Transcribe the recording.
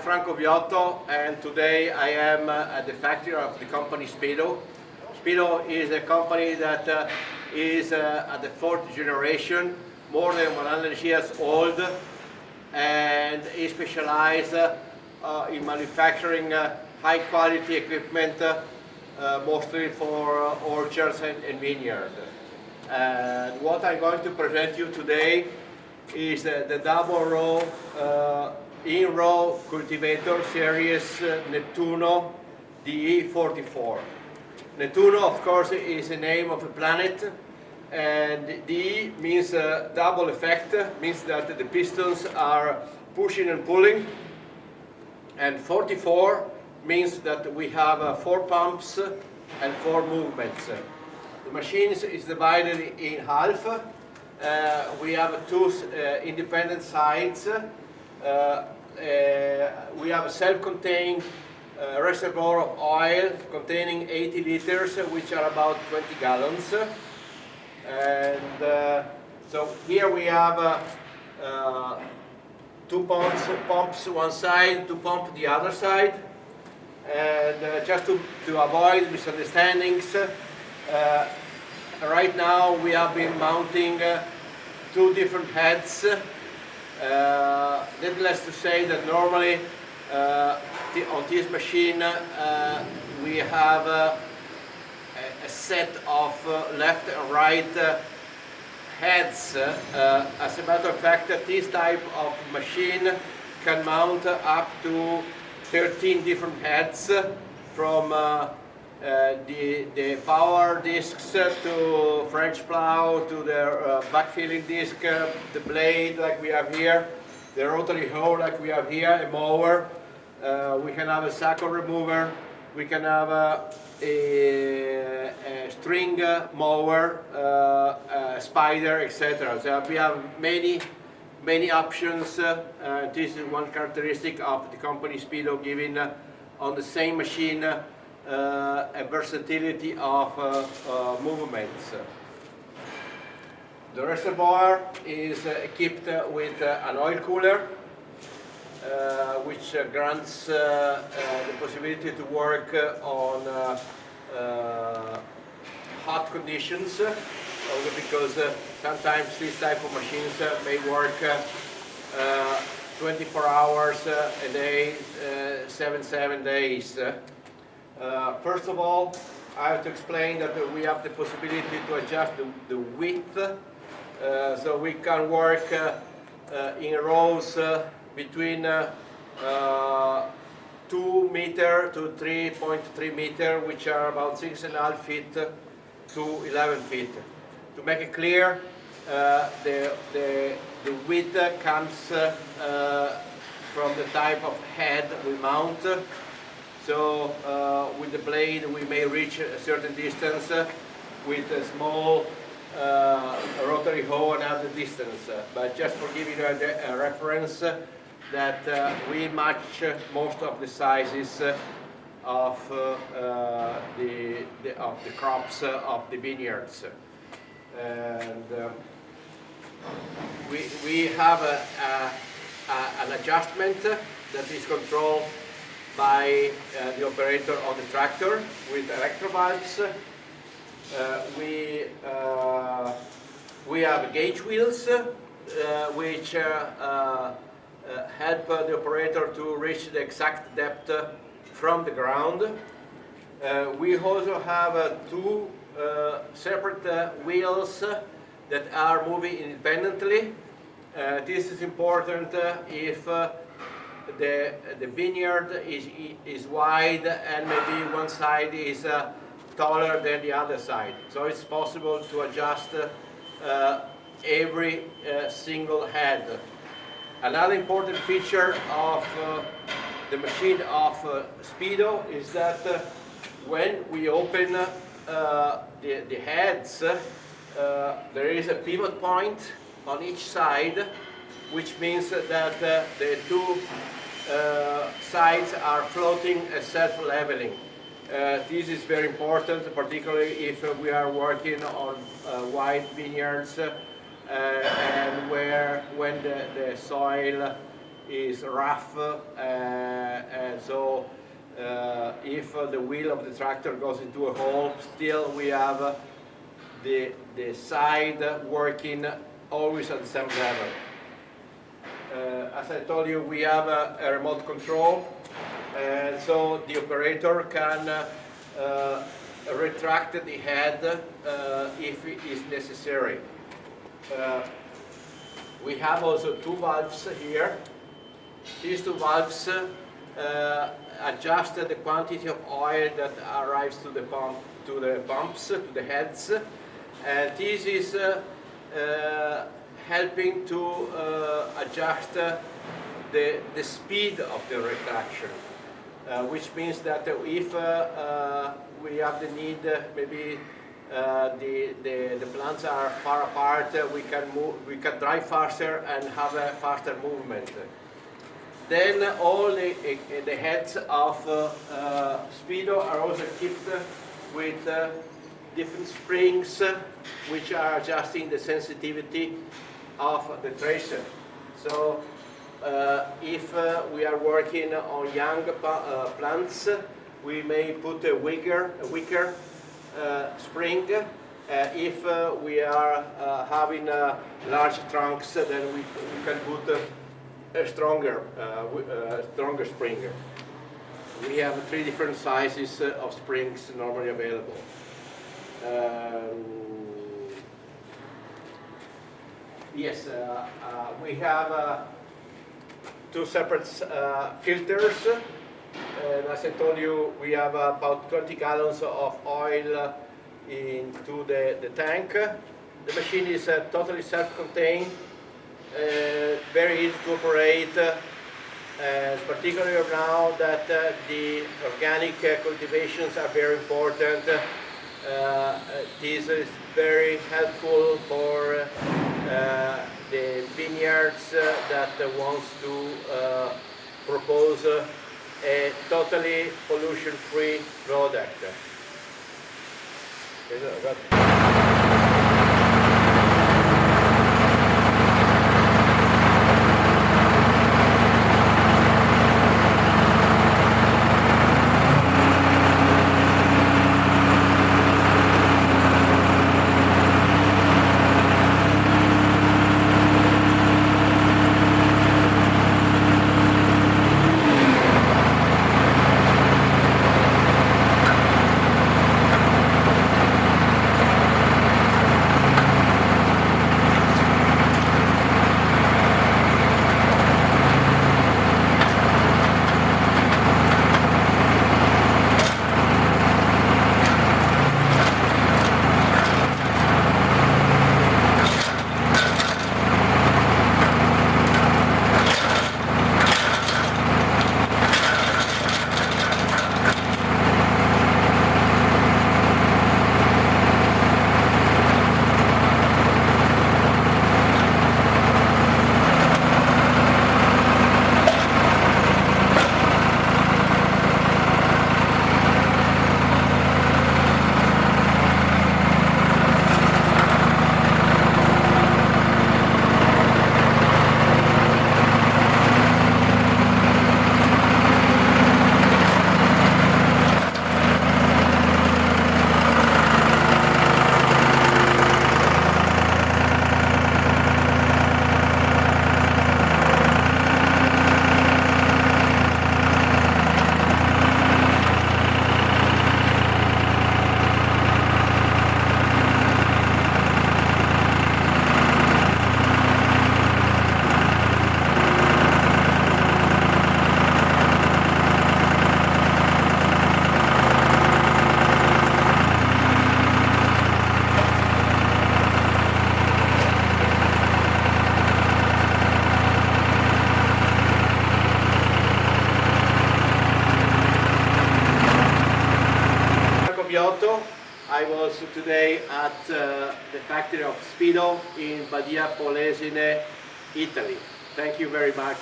Franco Viotto, and today I am at the factory of the company Spedo. Spedo is a company that is at the fourth generation, more than 100 years old, and is specialized in manufacturing high quality equipment, mostly for orchards and vineyards. And what I'm going to present you today is the double row in-row cultivator series Nettuno DE44. Nettuno, of course, is the name of a planet, and DE means double effect, means that the pistons are pushing and pulling, and 44 means that we have 4 pumps and 4 movements. The machine is divided in half. We have 2 independent sides. We have a self-contained reservoir of oil containing 80 liters, which are about 20 gallons. And so here we have 2 pumps one side, 2 pumps the other side. And just to avoid misunderstandings, right now we have been mounting 2 different heads. Needless to say that normally on this machine we have a set of left and right heads. As a matter of fact, this type of machine can mount up to 13 different heads, from the power discs to French plow to the backfilling disc, the blade like we have here, the rotary hoe like we have here, a mower. We can have a sucker remover, we can have a string mower, a spider, etc. So we have many options. This is one characteristic of the company Spedo, giving on the same machine a versatility of movements. The reservoir is equipped with an oil cooler, which grants the possibility to work on hot conditions, also because sometimes this type of machines may work 24 hours a day, 7 days. First of all, I have to explain that we have the possibility to adjust the width, so we can work in rows between 2 meter to 3.3 meter, which are about 6.5 feet to 11 feet. To make it clear, the width comes from the type of head we mount. So with the blade we may reach a certain distance, with a small rotary hoe another distance. But just for giving you a reference, that we match most of the sizes of the crops of the vineyards. And we have an adjustment that is controlled by the operator on the tractor with electrovalves. We have gauge wheels which help the operator to reach the exact depth from the ground. We also have 2 separate wheels that are moving independently. This is important if the vineyard is wide and maybe one side is taller than the other side. So it's possible to adjust every single head. Another important feature of the machine of Spedo is that when we open the heads, there is a pivot point on each side, which means that the 2 sides are floating and self-leveling. This is very important, particularly if we are working on wide vineyards and when the soil is rough, and so if the wheel of the tractor goes into a hole, still we have the side working always at the same level. As I told you, we have a remote control, and so the operator can retract the head if it is necessary. We have also two valves here. These two valves adjust the quantity of oil that arrives to the pumps, to the heads, and this is helping to adjust the speed of the retraction, which means that if we have the need, maybe the plants are far apart, we can drive faster and have a faster movement. Then all the heads of Spedo are also equipped with different springs which are adjusting the sensitivity of the tracer. So if we are working on young plants, we may put a weaker spring. If we are having large trunks, then we can put a stronger spring. We have 3 different sizes of springs normally available. Yes, we have 2 separate filters, and as I told you, we have about 20 gallons of oil into the tank. The machine is totally self-contained, very easy to operate, particularly now that the organic cultivations are very important. This is very helpful for the vineyards that wants to propose a totally pollution-free product. I was today at the factory of Spedo in Badia Polesine, Italy. Thank you very much.